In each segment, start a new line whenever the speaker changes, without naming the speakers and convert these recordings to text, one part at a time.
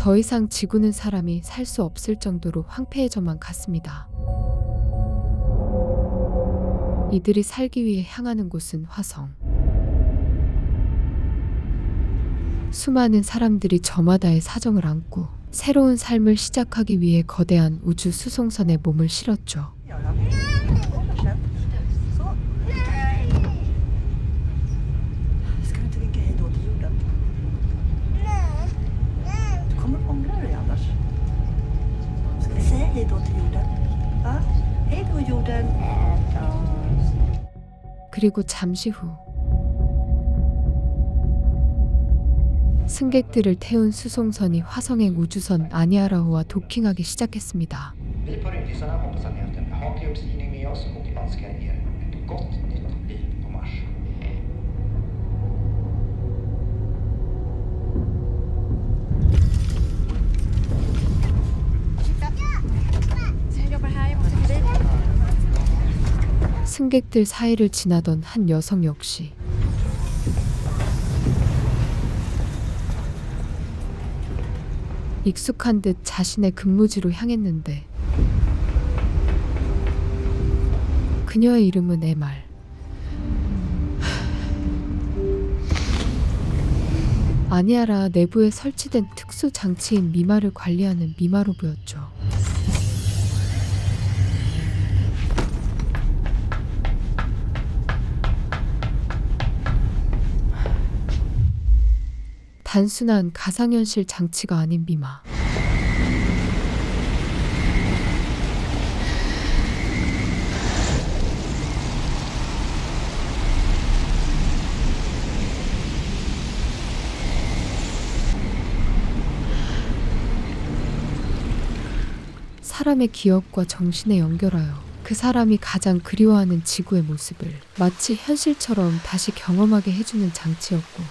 더 이상 지구는 사람이 살 수 없을 정도로 황폐해져만 갔습니다. 이들이 살기 위해 향하는 곳은 화성. 수많은 사람들이 저마다의 사정을 안고 새로운 삶을 시작하기 위해 거대한 우주 수송선에 몸을 실었죠. 그리고 잠시 후 승객들을 태운 수송선이 화성행 우주선 아니아라호와 도킹하기 시작했습니다. 승객들 사이를 지나던 한 여성 역시 익숙한 듯 자신의 근무지로 향했는데 그녀의 이름은 MR. 아니아라 내부에 설치된 특수 장치인 미마를 관리하는 미마로브였죠. 단순한 가상현실 장치가 아닌 미마. 사람의 기억과 정신에 연결하여 그 사람이 가장 그리워하는 지구의 모습을 마치 현실처럼 다시 경험하게 해주는 장치였고,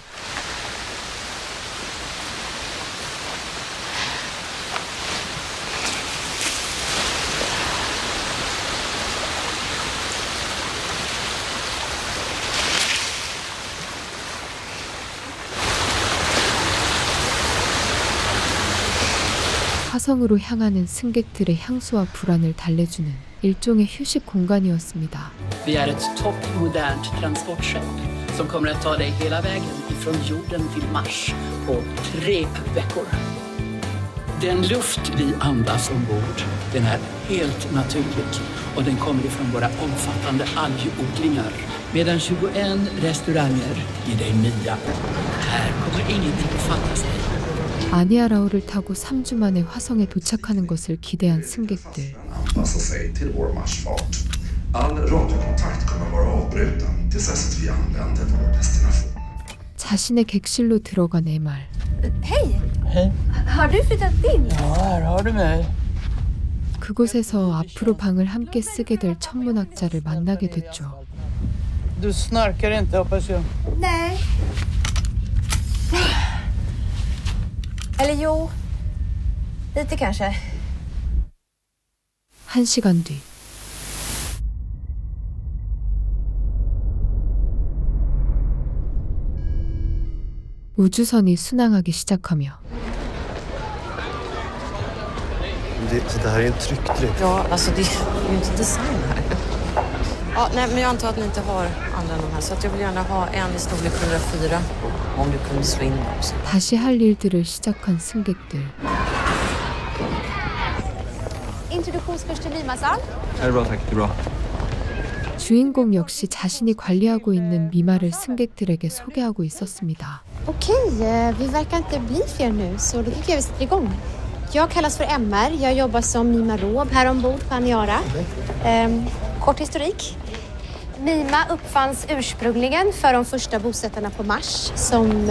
화성으로 향하는 승객들의 향수와 불안을 달래주는 일종의 휴식 공간이었습니다.
Vi är ett toppmodernt transportskepp som kommer att ta dig hela vägen ifrån jorden till Mars på 3 veckor. Den luft vi andas ombord, den är helt naturlig och den kommer ifrån våra omfattande algodlingar. Medan 21 restauranger ger dig nya. Här kommer ingenting att fattas dig.
아니아라호를 타고 3주 만에 화성에 도착하는 것을 기대한 승객들. 자신의 객실로 들어간 MR.
Hej! Har du flyttat in?
Ja, här har du mig.
그곳에서 앞으로 방을 함께 쓰게 될 천문학자를 만나게 됐죠.
Du snarkar inte, hoppas jag.
Nej. Eller jo, lite kanske.
1시간 뒤. 우주선이 순항하기 시작하며
Det här är en tryckdräkt.
Ja, alltså det är ju inte design här. Ja, nej, men jag antar att ni inte har andra än de här. Så att jag vill gärna ha en i storlek 104. Om du kunde slå in dem. Så.
다시 할 일들을 시작한 승객들.
Introduktionskurs till mimasal.
Det är bra, tack. Det är bra.
주인공 역시 자신이 관리하고 있는 미마를 승객들에게 소개하고 있었습니다.
Okej, vi verkar inte bli fler nu, så då tycker jag vi sätter igång. Jag kallas för MR, jag jobbar som mimarob här ombord på Aniara. Kort historik. Mima uppfanns ursprungligen för de första bosättarna på Mars som...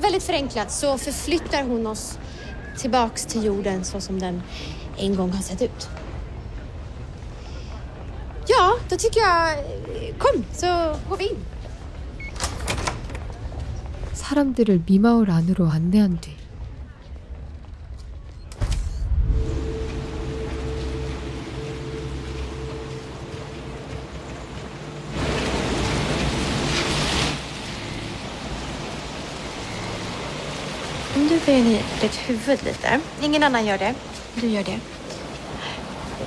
väldigt förenklat så förflyttar hon oss tillbaks till jorden så som den en gång har sett ut. Ja, då tycker jag... Kom, så går vi in.
사람들을 미마을 안으로 안내한 뒤
Om du böjer ner ditt huvud lite. Ingen annan gör det. Du gör det.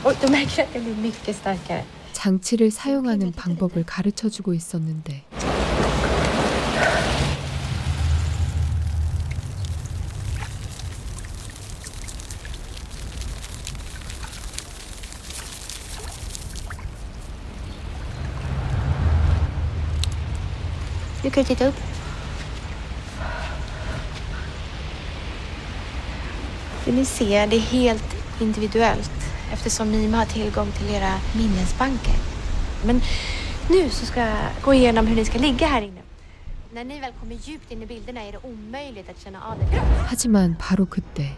Och då märker jag att det blir mycket starkare.
장치를 사용하는 방법을 가르쳐주고 있었는데
Nu kan du titta upp. Det ni ser, det är helt individuellt eftersom Mima har tillgång till era minnesbanker. Men nu så ska jag gå igenom hur ni ska ligga här inne. När ni väl kommer djupt in i bilderna är det omöjligt att känna av det.
하지만 바로 그때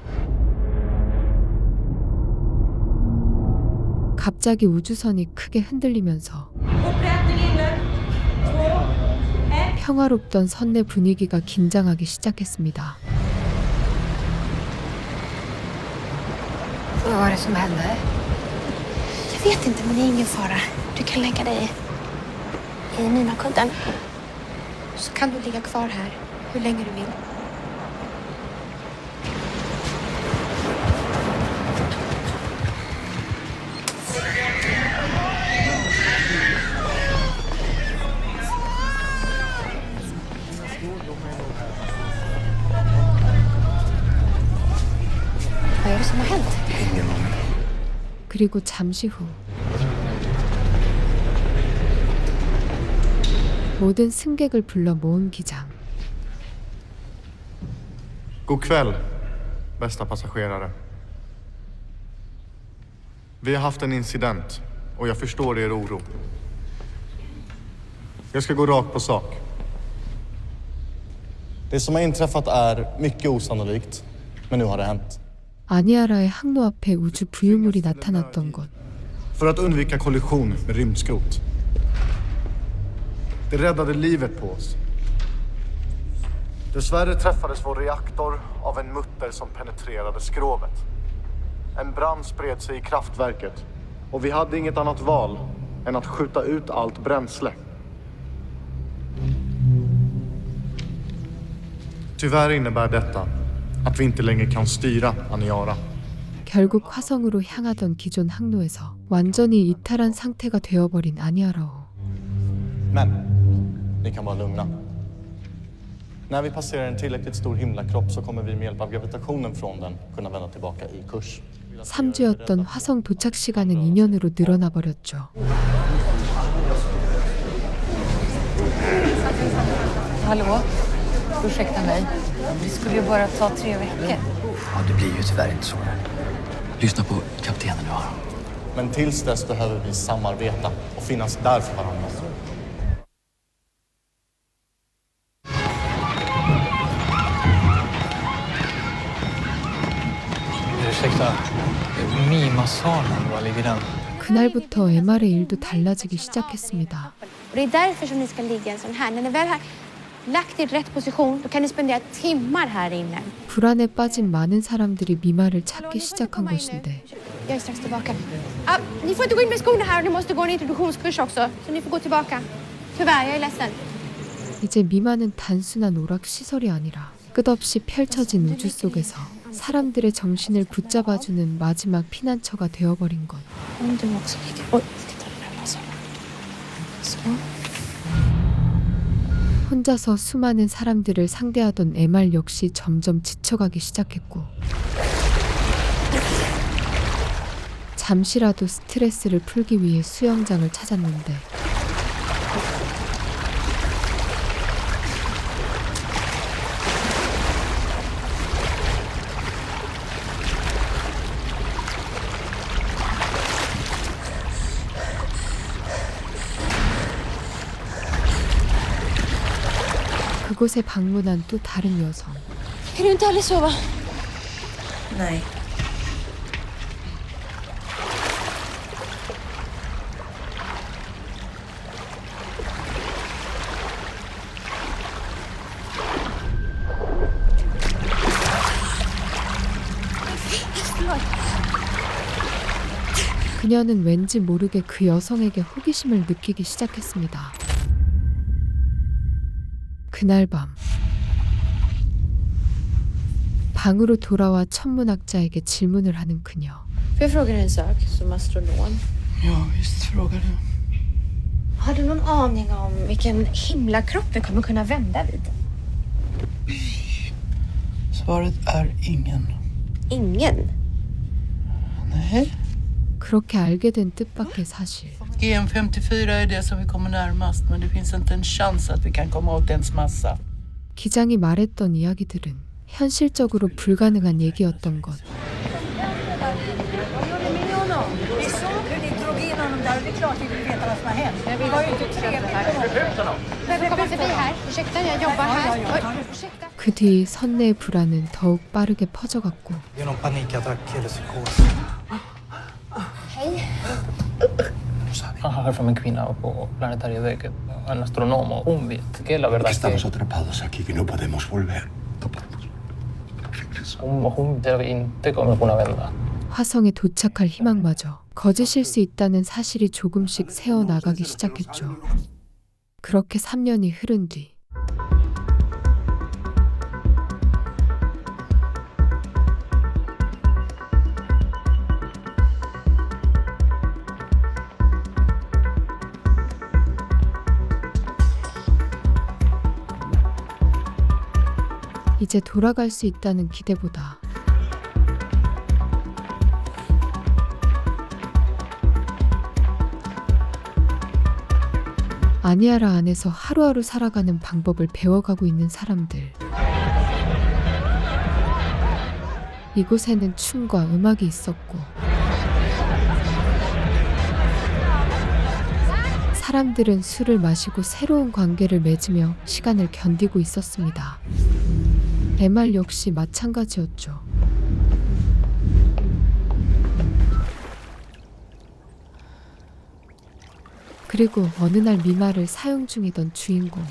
갑자기 우주선이 크게 흔들리면서 평화롭던 선내 분위기가 긴장하기 시작했습니다.
Vad var det som hände? Jag vet inte, men det är ingen fara. Du kan lägga dig i Mima-kudden. Så kan du ligga kvar här hur länge du vill. Vad är det som har hänt?
그리고 잠시 후 모든 승객을 불러 모은 기장.
God kväll, bästa passagerare. Vi har haft en incident och jag förstår er oro. Jag ska gå rakt på sak. Det som har inträffat är mycket osannolikt, men nu har det hänt.
아니아라의 항로 앞에 우주 부유물이 나타났던 것.
För att undvika kollision med rymdskrot. Det räddade livet på oss. Dessvärre träffades vår reaktor av en mutter som penetrerade skrovet. En brand spred sig i kraftverket och vi hade inget annat val än att skjuta ut allt bränsle. Tyvärr innebär detta att vi inte längre kan styra Aniara.
결국 화성으로 향하던 기존 항로에서 완전히 이탈한 상태가 되어버린 아니아라오.
Men ni kan vara lugna. När vi passerar en tillräckligt stor himlakropp så kommer vi med hjälp av gravitationen från den kunna vända tillbaka i kurs.
3주였던 화성 도착 시간은 2년으로 늘어나 버렸죠.
Hallå? Ursäkta mig. Det skulle ju bara ta 3 veckor.
Ja, det blir ju tyvärr inte så. Lyssna på kaptenen nu.
Men tills dess behöver vi samarbeta och finnas där för varandra.
Ursäkta, Mima-salen, var ligger den?
그날부터 MR의 일도 달라지기 시작했습니다.
Och det är därför som ni ska ligga en sån här. När ni väl har lagt er i rätt position, då kan ni spendera timmar här inne.
불안에 빠진 많은 사람들이 미마를 찾기 시작한 것인데
Jag är strax tillbaka. Ni får inte gå in med skorna här och ni måste gå en introduktionskurs också. Så ni får gå tillbaka. Tyvärr, jag är ledsen.
이제 미마는 단순한 오락 시설이 아니라 끝없이 펼쳐진 우주 속에서 사람들의 정신을 붙잡아주는 마지막 피난처가 되어버린 것.
Om du också ligger... Oj, titta på den här. Så.
혼자서 수많은 사람들을 상대하던 MR 역시 점점 지쳐가기 시작했고 잠시라도 스트레스를 풀기 위해 수영장을 찾았는데 그곳에 방문한 또 다른 여성.
Kan du inte aldrig sova?
Nej.
그녀는 왠지 모르게 그 여성에게 호기심을 느끼기 시작했습니다. 그날 밤 방으로 돌아와 천문학자에게 질문을 하는 그녀.
Får jag fråga dig en sak som astronom?
Ja, visst frågar du.
Har du någon aning om vilken himlakropp vi kommer kunna vända vid?
Svaret är ingen.
Ingen.
Nej.
그렇게 알게 된 뜻밖의 사실.
GM54 är det som vi kommer närmast, men det finns inte en chans att vi kan komma åt dens massa.
기장이 말했던 이야기들은 현실적으로 불가능한 얘기였던 것. 그 뒤 선내의 불안은 더욱 빠르게 퍼져갔고
Genom panikattack eller psykos. Han hör från en kvinna på planetariet, en astronom, och hon vet que la verdad
Estamos atrapados aquí que no podemos volver.
hon vet att vi inte kommer kunna vända.
화성에 도착할 희망마저 거짓일 수 있다는 사실이 조금씩 새어나가기 시작했죠. 그렇게 3년이 흐른 뒤 이제 돌아갈 수 있다는 기대보다 아니아라 안에서 하루하루 살아가는 방법을 배워가고 있는 사람들. 이곳에는 춤과 음악이 있었고 사람들은 술을 마시고 새로운 관계를 맺으며 시간을 견디고 있었습니다. MR 역시 마찬가지였죠. 그리고 어느 날 미마를 사용 중이던 주인공.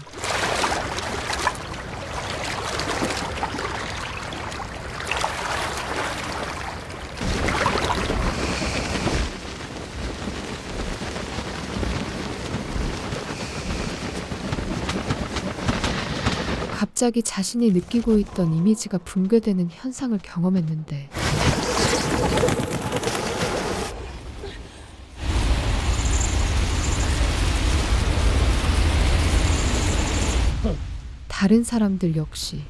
갑자기 자신이 느끼고 있던 이미지가 붕괴되는 현상을 경험했는데 다른 사람들 역시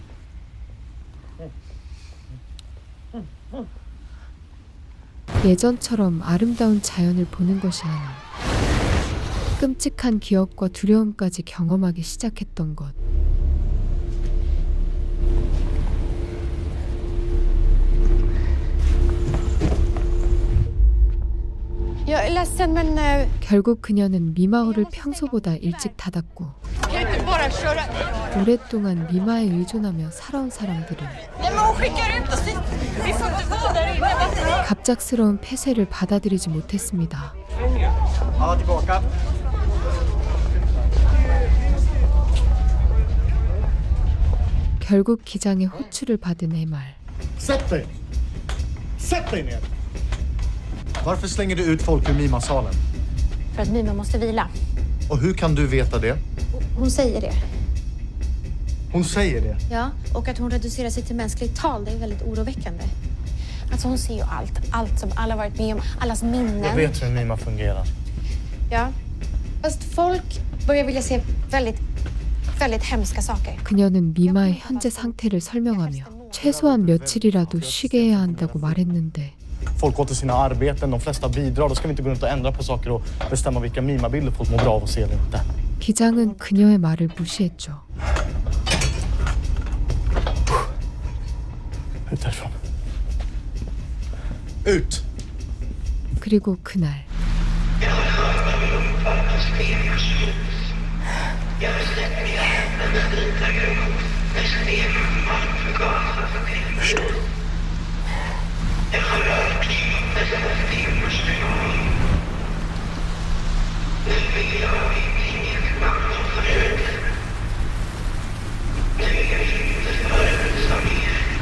예전처럼 아름다운 자연을 보는 것이 아닌 끔찍한 기억과 두려움까지 경험하기 시작했던 것.
Jag är ledsen men...
결국 그녀는 미마호를 평소보다 일찍 닫았고 오랫동안 미마에 의존하며 살아온 사람들은 갑작스러운 폐쇄를 받아들이지 못했습니다. 결국 기장의 호출을 받은 MR.
Sätt dig! Sätt dig ner! Varför slänger du ut folk ur Mima-salen?
För att Mima måste vila.
Och hur kan du veta det?
Hon säger det.
Hon säger det?
Ja, och att hon reducerar sig till mänskligt tal, det är väldigt oroväckande. Alltså hon ser ju allt som alla varit med om, allas minnen.
Jag vet hur Mima fungerar.
Ja, fast folk börjar vilja se väldigt hemska saker.
그녀는 미마의 현재 상태를 설명하며 최소한 며칠이라도 쉬게 해야 한다고 말했는데
Folk går till sina arbeten, de flesta bidrar. Då ska vi inte gå runt och ändra på saker och bestämma vilka Mima-bilder folk mår bra av att se eller inte.
기장은 그녀의 말을 무시했죠.
Ut härifrån. Ut!
그리고 그날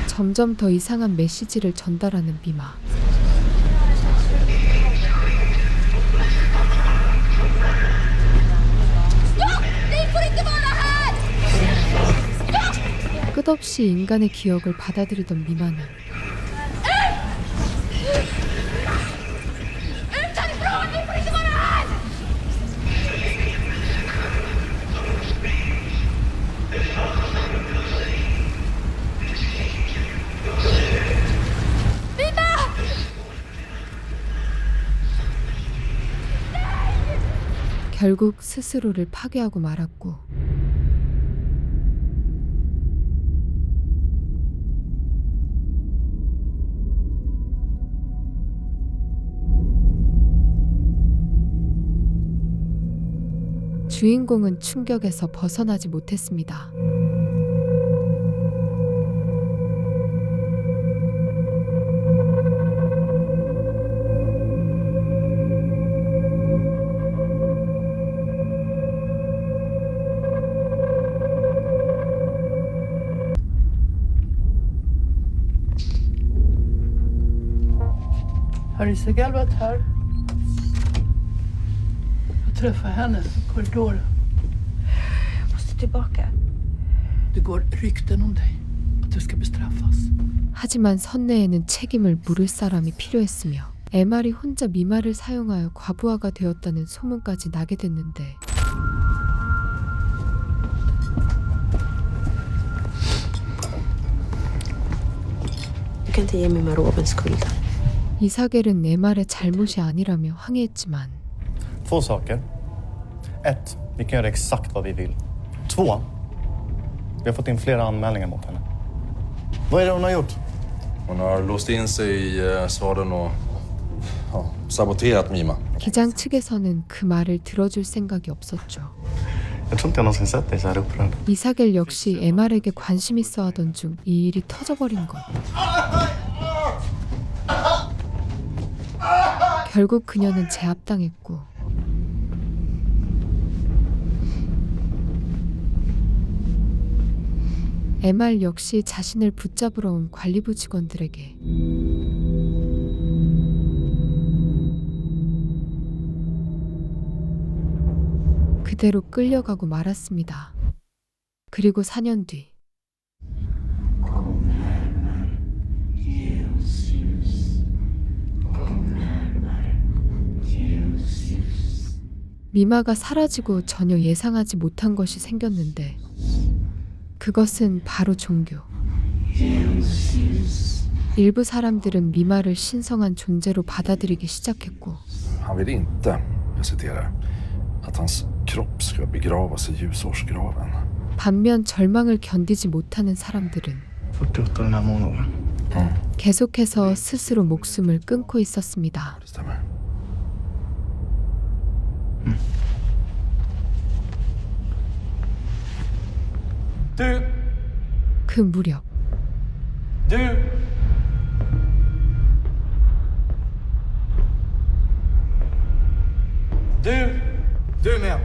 점점 더 이상한 메시지를 전달하는 미마. 끝없이 인간의 기억을 받아들이던 미마는 결국 스스로를 파괴하고 말았고 주인공은 충격에서 벗어나지 못했습니다.
Har Isabel varit här? Jag träffade henne i korridoren.
Jag måste tillbaka.
Det går rykten om dig. Att du ska bestraffas.
하지만 선내에는 책임을 물을 사람이 필요했으며 MR이 혼자 미마를 사용하여 과부하가 되었다는 소문까지 나게 됐는데
Du kan inte ge Mima Roben skulden.
이사겔은 MR의 잘못이 아니라며 항의했지만
2 saker. 1. Vi kan göra exakt vad vi vill. 2. Vi har fått in flera anmälningar mot henne. Vad är det hon har gjort?
Hon har låst in sig i staden och saboterat Mima.
기장 측에서는 그 말을 들어줄 생각이 없었죠.
Jag tror inte jag någonsin sett dig så här upprörd.
이사겔 역시 MR에게 관심 있어 하던 중 이 일이 터져버린 것. 결국 그녀는 제압당했고 MR 역시 자신을 붙잡으러 온 관리부 직원들에게 그대로 끌려가고 말았습니다. 그리고 4년 뒤 미마가 사라지고 전혀 예상하지 못한 것이 생겼는데 그것은 바로 종교. 일부 사람들은 미마를 신성한 존재로 받아들이기 시작했고
Han vill inte, jag citerar, att hans kropp ska begravas i ljusårsgraven.
반면 절망을 견디지 못하는 사람들은
48 månader.
계속해서 스스로 목숨을 끊고 있었습니다.
Det stämmer.
그 무렵
Du med.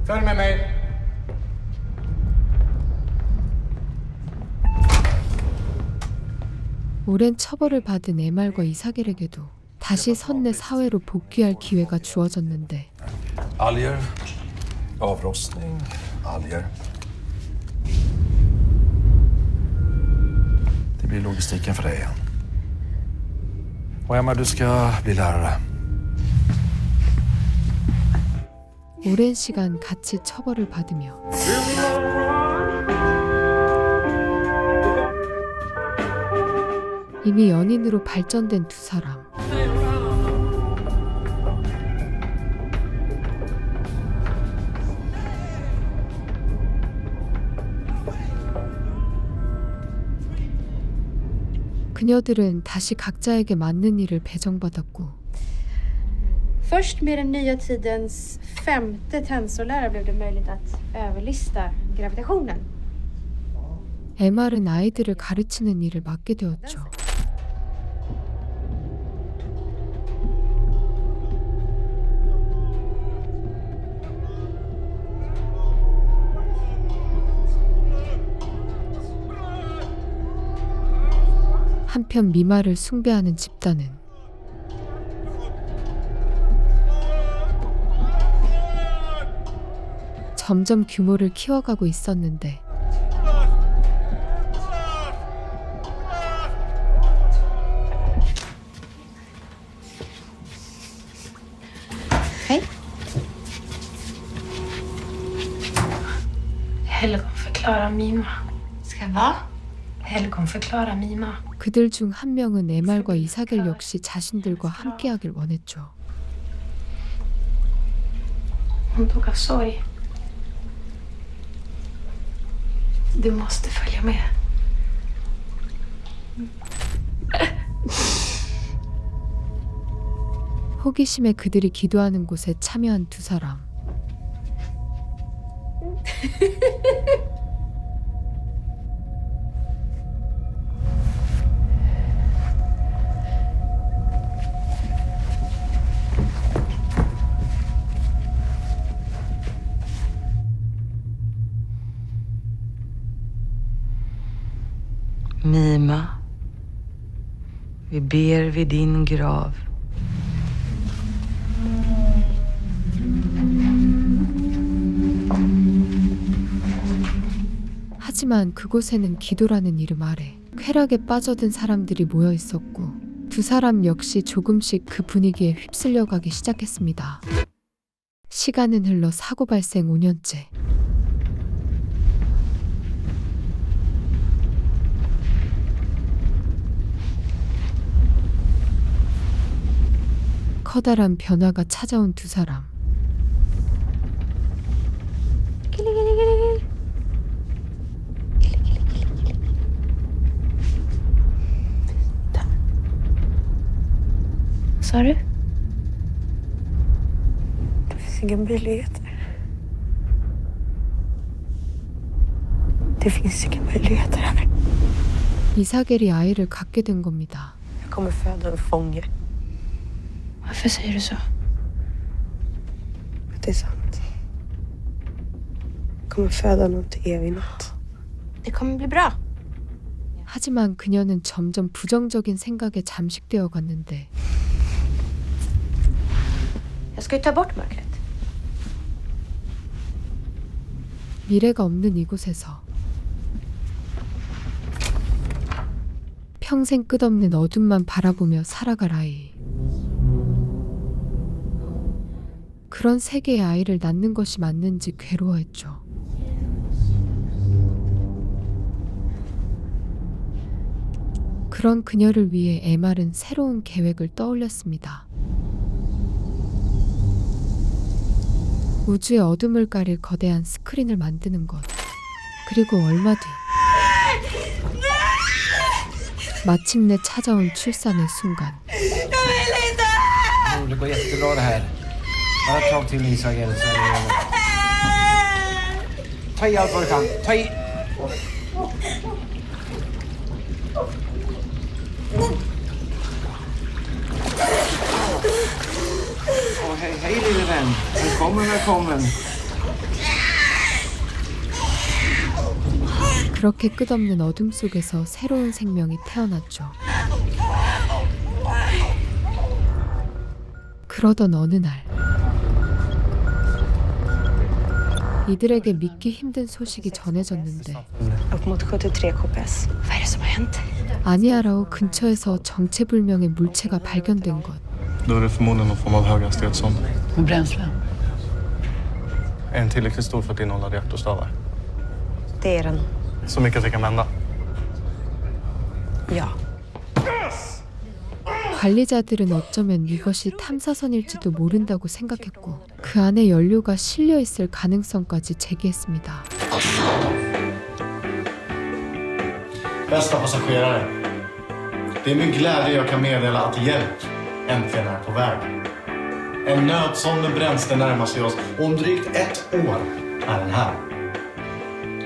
Följ med mig.
오랜 처벌을 받은 MR과 이사겔에게도 다시 선내 사회로 복귀할 기회가 주어졌는데
Alger, avrostning, alger. Det blir logistiken för dig igen. Och Emma, du ska bli lärare.
오랜 시간 같이 처벌을 받으며 이미 연인으로 발전된 두 사람. 그녀들은 다시 각자에게 맞는 일을 배정받았고
Först med den nya tidens 5:e tensorlära blev det möjligt att överlista gravitationen.
MR은 아이들을 가르치는 일을 맡게 되었죠. 한편 미마를 숭배하는 집단은 점점 규모를 키워가고 있었는데
Hej.
Helgonförklara Mima.
Ska vad?
Helgonförklara Mima.
그들 중 한 명은 에말과 이사겔 역시 자신들과 함께하길 원했죠.
Hon dog av sorg. Du måste följa med.
호기심에 그들이 기도하는 곳에 참여한 두 사람.
Mima, vi ber vid din grav.
하지만 그곳에는 기도라는 이름 아래 쾌락에 빠져든 사람들이 모여 있었고 두 사람 역시 조금씩 그 분위기에 휩쓸려 가기 시작했습니다. 시간은 흘러 사고 발생 5년째. 커다란 변화가 찾아온 두 사람.
Sa du? Det finns inga möjligheter. Det finns inga möjligheter här.
이사겔이 아이를 갖게 된 겁니다.
Jag kommer föda en fånge. Varför säger du så? Att det är sant. Jag kommer föda någon till evig natt. Det kommer bli bra.
하지만 그녀는 점점 부정적인 생각에 잠식되어 갔는데
Jag ska ju ta bort mörkret.
미래가 없는 이곳에서 평생 끝없는 어둠만 바라보며 살아갈 아이. 그런 세계의 아이를 낳는 것이 맞는지 괴로워했죠. 그런 그녀를 위해 에말은 새로운 계획을 떠올렸습니다. 우주의 어둠을 가릴 거대한 스크린을 만드는 것. 그리고 얼마 뒤 마침내 찾아온 출산의 순간.
Det går jättebra det här. Bara ett tag till Isakel så är det över. Ta i allt vad du kan. Ta i. Hej lille vän. Välkommen, välkommen.
그렇게 끝없는 어둠 속에서 새로운 생명이 태어났죠. 그러던 어느 날 이들에게 믿기 힘든 소식이 전해졌는데
Upp mot 73 kps. Vad är det som har hänt?
아니아라오 근처에서 정체불명의 물체가 발견된 것.
Då är det förmodligen någon form av höghastighetssond.
Med bränsle?
Är den tillräckligt stor för att innehålla reaktorstavar?
Det är den.
Så mycket att det kan vända?
Ja.
관리자들은 어쩌면 이것이 탐사선일지도 모른다고 생각했고 그 안에 연료가 실려 있을 가능성까지 제기했습니다.
Bästa passagerare. Det är med glädje jag kan meddela att hjälp äntligen är på väg. En nödsond med bränsle närmar sig oss och om drygt 1 år är den här.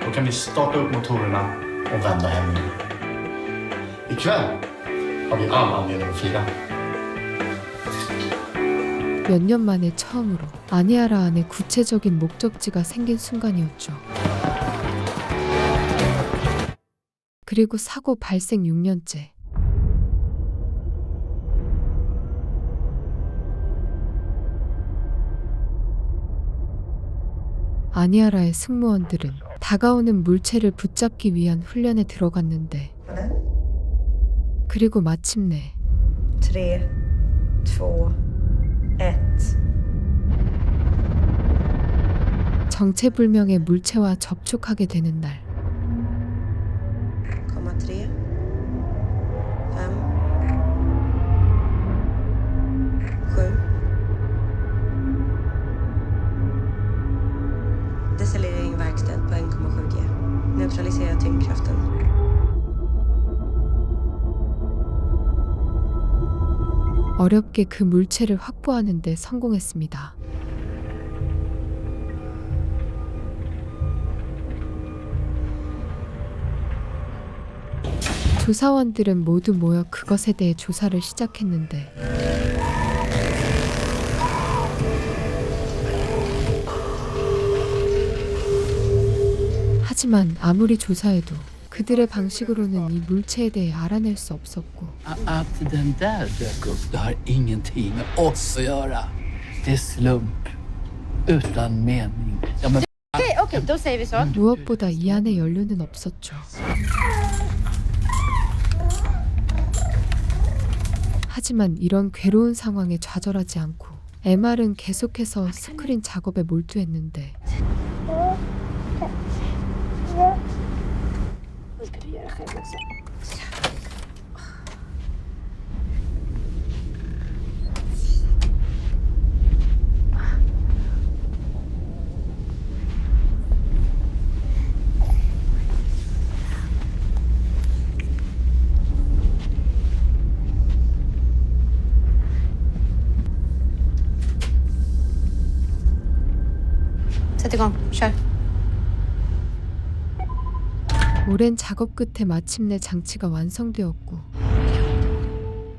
Då kan vi starta upp motorerna och vända hem igen. Ikväll har vi all anledning att fira.
몇 년 만에 처음으로 아니아라 안에 구체적인 목적지가 생긴 순간이었죠. 그리고 사고 발생 6년째. 아니아라의 승무원들은 다가오는 물체를 붙잡기 위한 훈련에 들어갔는데 그리고 마침내
3, 2, 1.
정체불명의 물체와 접촉하게 되는 날
3, 5, 7. Decelerering verkstad på 1,7 G. Neutralisera tyngdkraften.
어렵게 그 물체를 확보하는 데 성공했습니다. 조사원들은 모두 모여 그것에 대해 조사를 시작했는데 하지만 아무리 조사해도 그들의 방식으로는 이 물체에 대해 알아낼 수 없었고
Att den där dök upp, det har ingenting med oss att göra. Det är slump. Utan mening. Ja, men...
Okej, då säger vi så.
무엇보다 이 안에 연료는 없었죠. 하지만 이런 괴로운 상황에 좌절하지 않고 MR은 계속해서 스크린 작업에 몰두했는데
Sätt igång, kör.
오랜 작업 끝에 마침내 장치가 완성되었고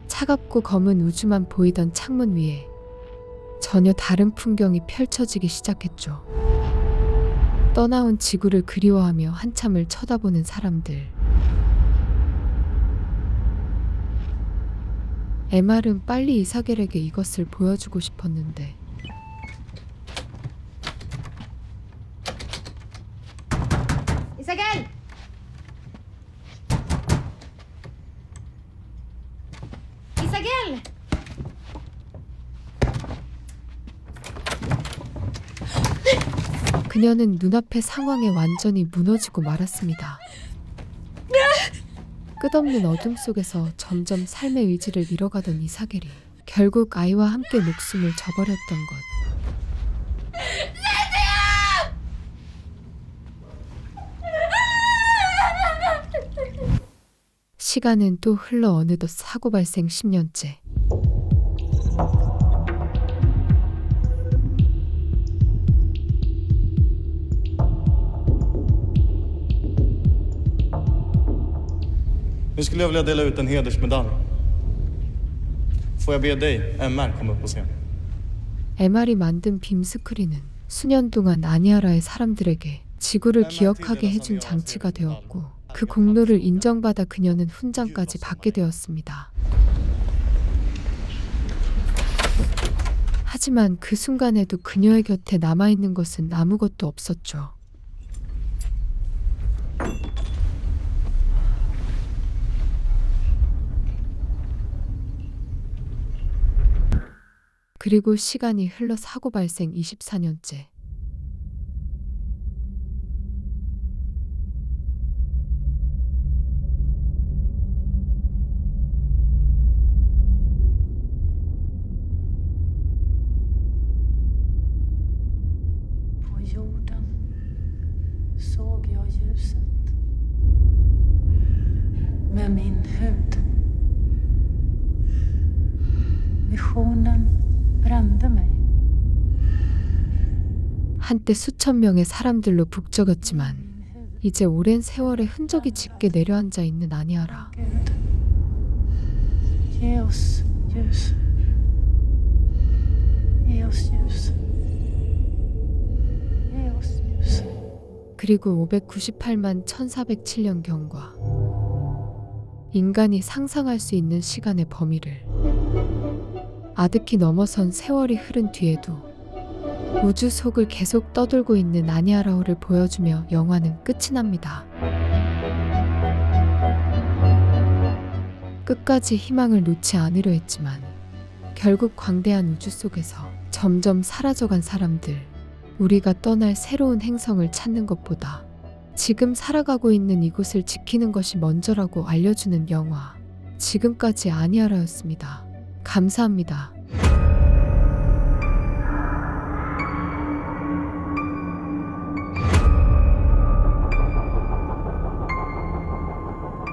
차갑고 검은 우주만 보이던 창문 위에 전혀 다른 풍경이 펼쳐지기 시작했죠. 떠나온 지구를 그리워하며 한참을 쳐다보는 사람들. MR은 빨리 이사겔에게 이것을 보여주고 싶었는데
Isagel! Isagel!
그녀는 눈앞의 상황에 완전히 무너지고 말았습니다. 끝없는 어둠 속에서 점점 삶의 의지를 잃어가던 이사겔이 결국 아이와 함께 목숨을 저버렸던 것. 시간은 또 흘러 어느덧 사고 발생 10년째.
Nu skulle jag vilja dela ut en hedersmedalj. Får jag be dig, MR, komma upp på scen?
MR이 만든 빔 스크린은 수년 동안 아니아라의 사람들에게 지구를 기억하게 해준 장치가 되었고 그 공로를 인정받아 그녀는 훈장까지 받게 되었습니다. 하지만 그 순간에도 그녀의 곁에 남아있는 것은 아무것도 없었죠. 그리고 시간이 흘러 사고 발생 24년째.
På jorden såg jag ljuset med min hud. Visionen brände mig.
한때 수천 명의 사람들로 북적였지만 이제 오랜 세월의 흔적이 짙게 내려앉아 있는 아니아라.
Ge oss ljus. Ge oss ljus. Ge oss ljus.
그리고 598만 1407년 경과. 인간이 상상할 수 있는 시간의 범위를 아득히 넘어선 세월이 흐른 뒤에도 우주 속을 계속 떠돌고 있는 아니아라호를 보여주며 영화는 끝이 납니다. 끝까지 희망을 놓지 않으려 했지만 결국 광대한 우주 속에서 점점 사라져간 사람들, 우리가 떠날 새로운 행성을 찾는 것보다 지금 살아가고 있는 이곳을 지키는 것이 먼저라고 알려주는 영화. 지금까지 아니아라였습니다. 감사합니다.